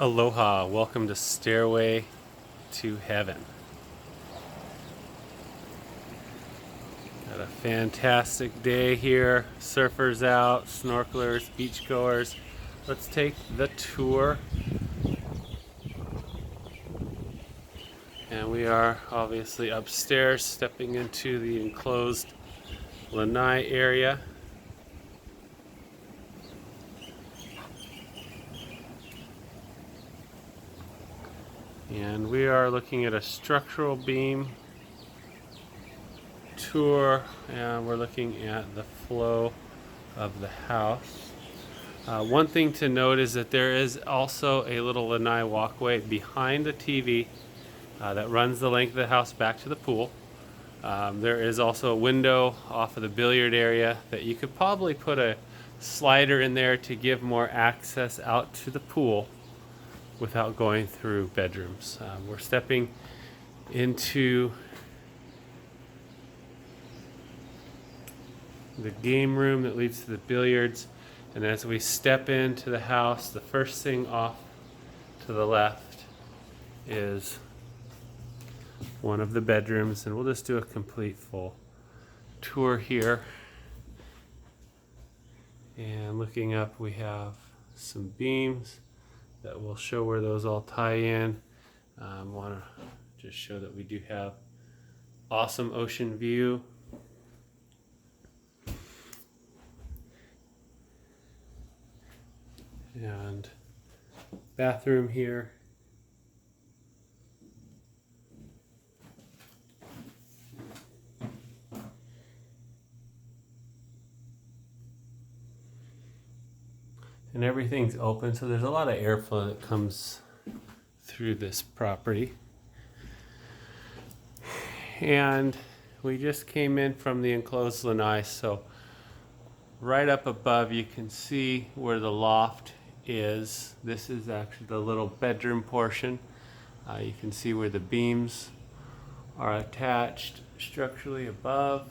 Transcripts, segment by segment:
Aloha, welcome to Stairway to Heaven. Got a fantastic day here. Surfers out, snorkelers, beachgoers. Let's take the tour. And we are obviously upstairs, stepping into the enclosed lanai area. And we are looking at a structural beam tour, and we're looking at the flow of the house. One thing to note is that there is also a little lanai walkway behind the TV that runs the length of the house back to the pool. There is also a window off of the billiard area that you could probably put a slider in there to give more access out to the pool without going through bedrooms. We're stepping into the game room that leads to the billiards, and as we step into the house, the first thing off to the left is one of the bedrooms, and we'll just do a complete full tour here. And looking up, we have some beams that will show where those all tie in. Want to just show that we do have awesome ocean view. And bathroom here. And everything's open, so there's a lot of airflow that comes through this property. And we just came in from the enclosed lanai, so right up above you can see where the loft is. This is actually the little bedroom portion. You can see where the beams are attached structurally above.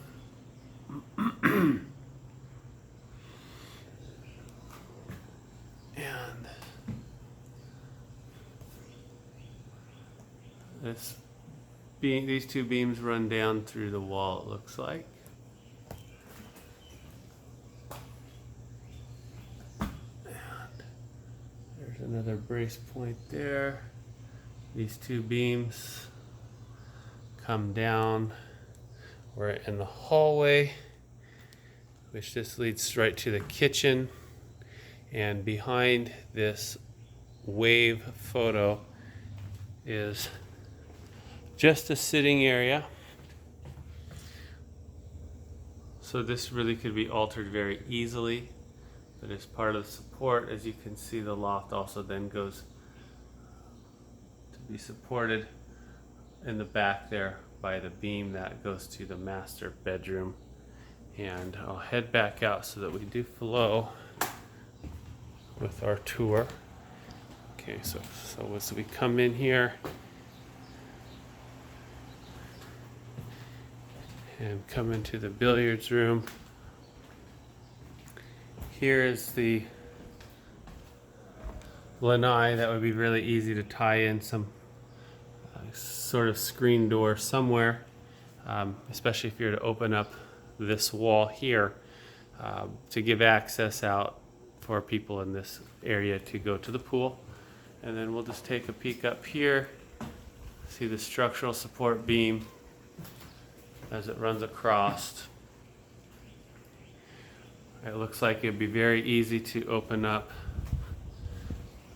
And these two beams run down through the wall, it looks like. And there's another brace point there. These two beams come down. We're in the hallway, which just leads right to the kitchen. And behind this wave photo is just a sitting area. So this really could be altered very easily, but as part of the support, as you can see, the loft also then goes to be supported in the back there by the beam that goes to the master bedroom. And I'll head back out so that we do flow with our tour. Okay, so as we come in here and come into the billiards room, here is the lanai that would be really easy to tie in some sort of screen door somewhere, especially if you were to open up this wall here to give access out for people in this area to go to the pool. And then we'll just take a peek up here, see the structural support beam as it runs across. It looks like it'd be very easy to open up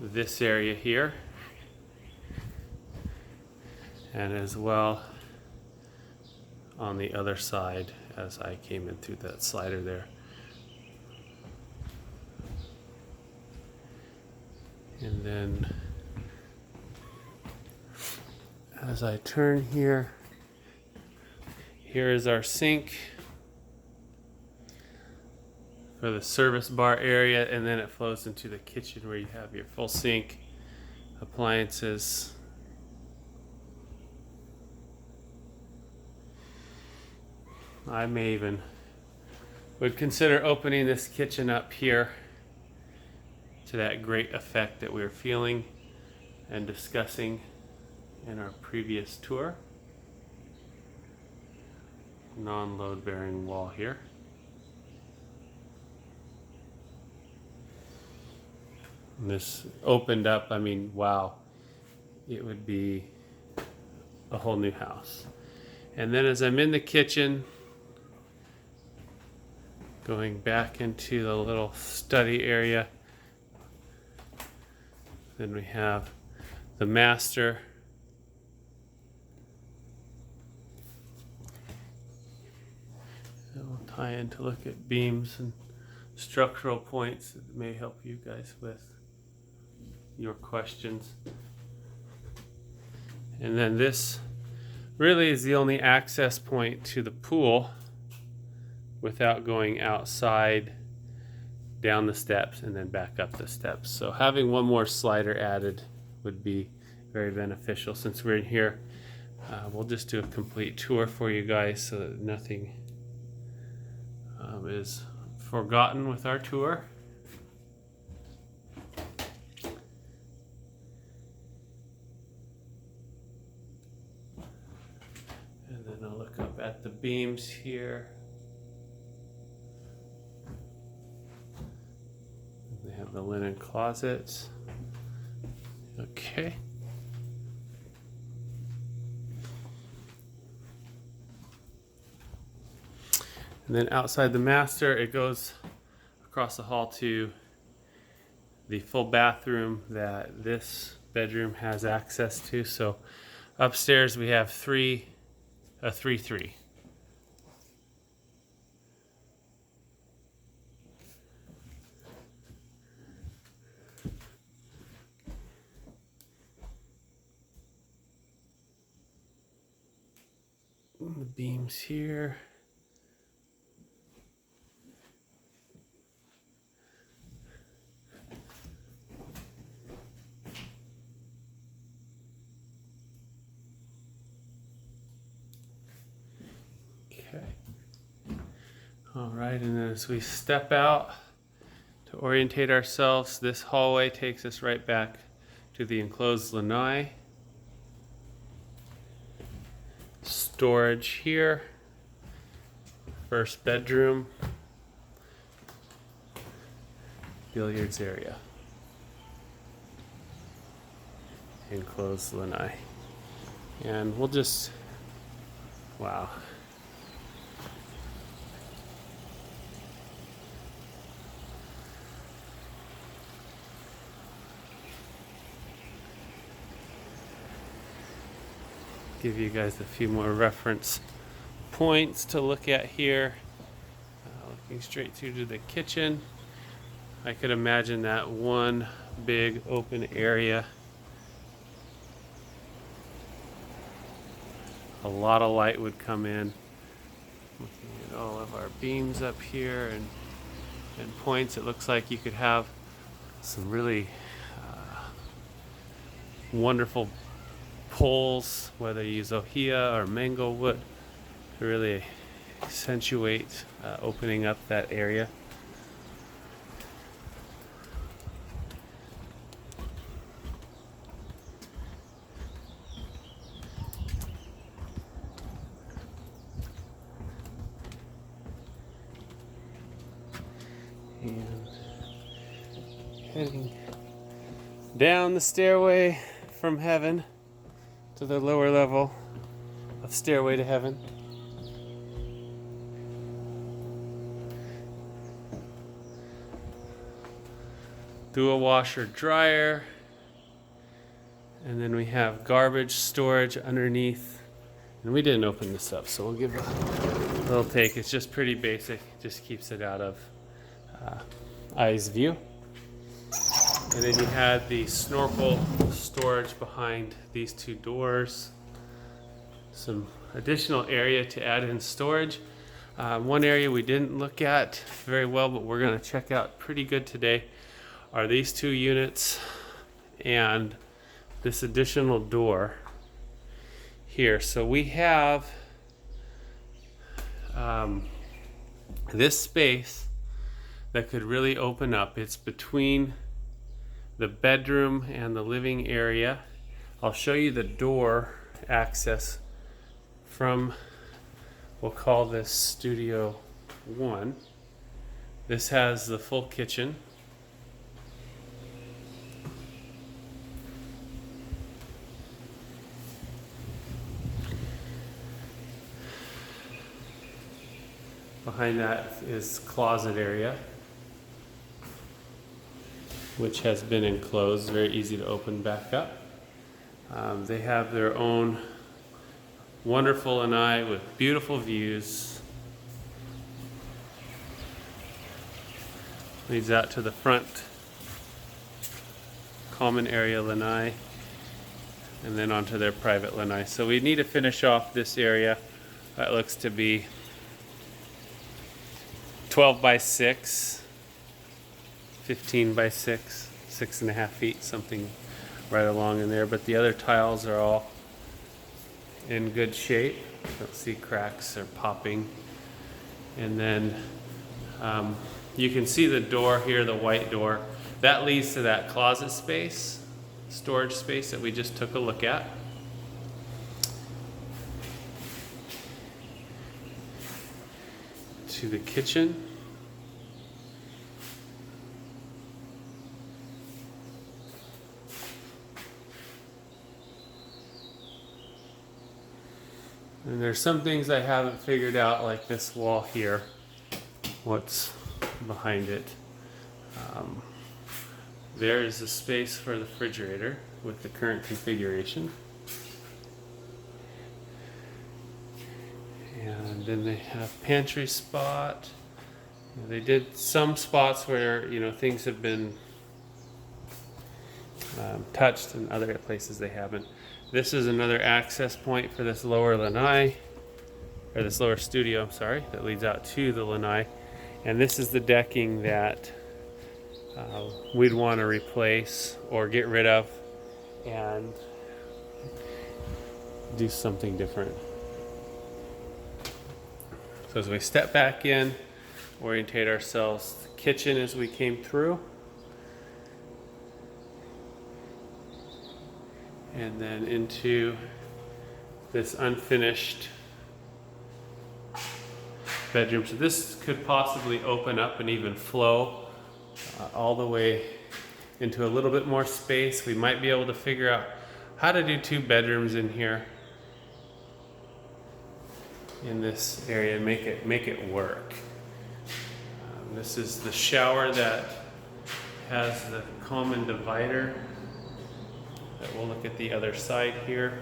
this area here, and as well on the other side as I came in through that slider there. And then as I turn here, here is our sink for the service bar area, and then it flows into the kitchen where you have your full sink, appliances. I may even would consider opening this kitchen up here to that great effect that we were feeling and discussing in our previous tour. Non-load bearing wall here. And this opened up, I mean, wow, it would be a whole new house. And then as I'm in the kitchen, going back into the little study area, then we have the master. And we'll tie in to look at beams and structural points that may help you guys with your questions. And then this really is the only access point to the pool without going outside, down the steps, and then back up the steps. So having one more slider added would be very beneficial. Since we're in here, we'll just do a complete tour for you guys so that nothing is forgotten with our tour. And then I'll look up at the beams here. They have the linen closets. Okay. And then outside the master, it goes across the hall to the full bathroom that this bedroom has access to. So upstairs we have a 3-3. The beams here. Okay. All right, and then as we step out to orientate ourselves, this hallway takes us right back to the enclosed lanai. Storage here. First bedroom. Billiards area. Enclosed lanai. And we'll just, wow. Give you guys a few more reference points to look at here. Looking straight through to the kitchen. I could imagine that one big open area. A lot of light would come in. Looking at all of our beams up here and points, it looks like you could have some really wonderful poles, whether you use ohia or mango wood, to really accentuate opening up that area. And heading down the stairway from heaven to the lower level of Stairway to Heaven. Dual washer dryer. And then we have garbage storage underneath. And we didn't open this up, so we'll give it a little take. It's just pretty basic. Just keeps it out of eye's view. And then you had the snorkel storage behind these two doors. Some additional area to add in storage. One area we didn't look at very well, but we're going to check out pretty good today, are these two units and this additional door here. So we have this space that could really open up. It's between the bedroom and the living area. I'll show you the door access from, we'll call this Studio 1. This has the full kitchen. Behind that is closet area, which has been enclosed, very easy to open back up. They have their own wonderful lanai with beautiful views. Leads out to the front common area lanai and then onto their private lanai. So we need to finish off this area. That looks to be 12 by 6, 15 by 6, 6.5 feet, something right along in there. But the other tiles are all in good shape. Don't see cracks or popping. And then you can see the door here, the white door. That leads to that closet space, storage space that we just took a look at. To the kitchen. And there's some things I haven't figured out, like this wall here, what's behind it. There is a space for the refrigerator with the current configuration. And then they have pantry spot. They did some spots where, you know, things have been touched, and other places they haven't. This is another access point for this lower lanai, or this lower studio, I'm sorry, that leads out to the lanai. And this is the decking that we'd want to replace or get rid of and do something different. So as we step back in, orientate ourselves to the kitchen as we came through. And then into this unfinished bedroom. So this could possibly open up and even flow all the way into a little bit more space. We might be able to figure out how to do 2 bedrooms in here in this area and make it work. This is the shower that has the common divider. That we'll look at the other side here.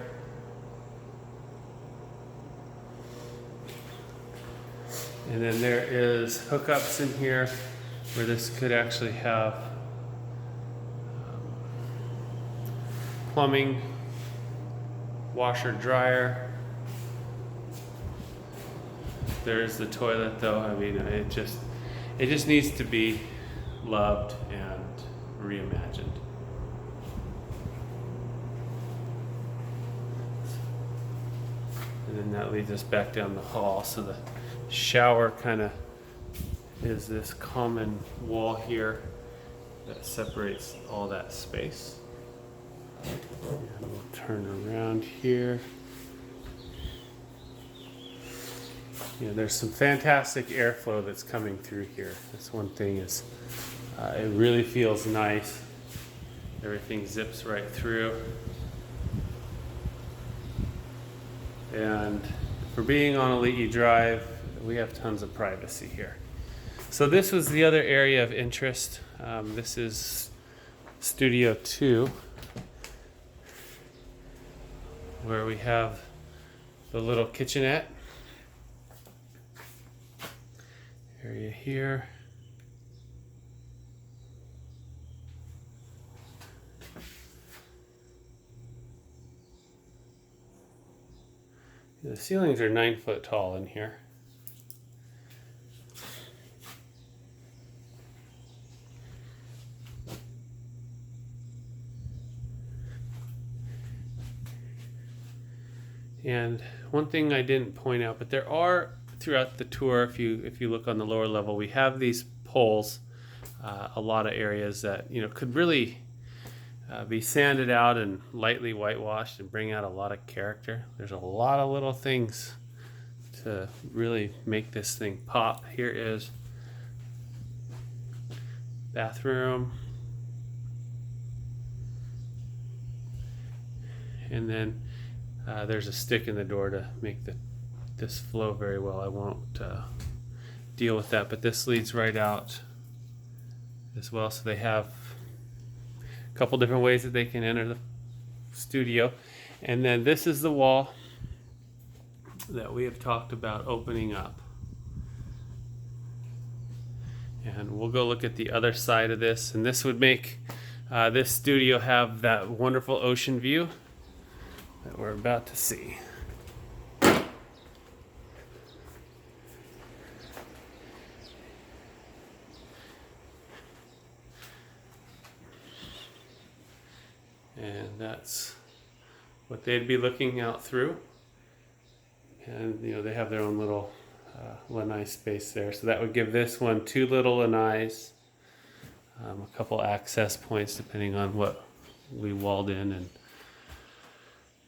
And then there is hookups in here where this could actually have plumbing, washer, dryer. There's the toilet though. I mean, it just needs to be loved and reimagined. And then that leads us back down the hall. So the shower kind of is this common wall here that separates all that space. And we'll turn around here. You know, there's some fantastic airflow that's coming through here. That's one thing, is it really feels nice. Everything zips right through. And for being on Alii Drive, we have tons of privacy here. So this was the other area of interest. This is Studio 2, where we have the little kitchenette area here. The ceilings are 9 foot tall in here. And one thing I didn't point out, but there are throughout the tour, if you look on the lower level, we have these poles, a lot of areas that, you know, could really be sanded out and lightly whitewashed and bring out a lot of character. There's a lot of little things to really make this thing pop. Here is bathroom, and then there's a stick in the door to make this flow very well. I won't deal with that, but this leads right out as well. So they have a couple different ways that they can enter the studio. And then this is the wall that we have talked about opening up. And we'll go look at the other side of this. And this would make this studio have that wonderful ocean view that we're about to see. And that's what they'd be looking out through. And they have their own little lanai space there. So that would give this one 2 little lanais, a couple access points depending on what we walled in and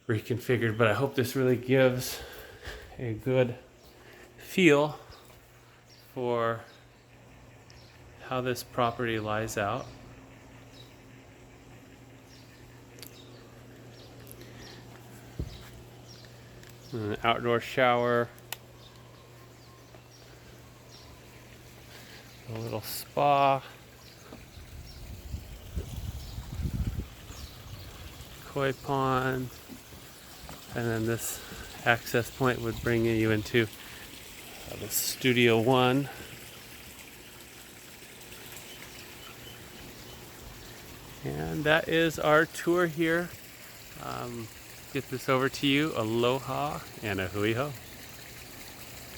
reconfigured. But I hope this really gives a good feel for how this property lies out. An outdoor shower, a little spa, koi pond, and then this access point would bring you into the Studio 1. And that is our tour here. Get this over to you. Aloha and a hui ho.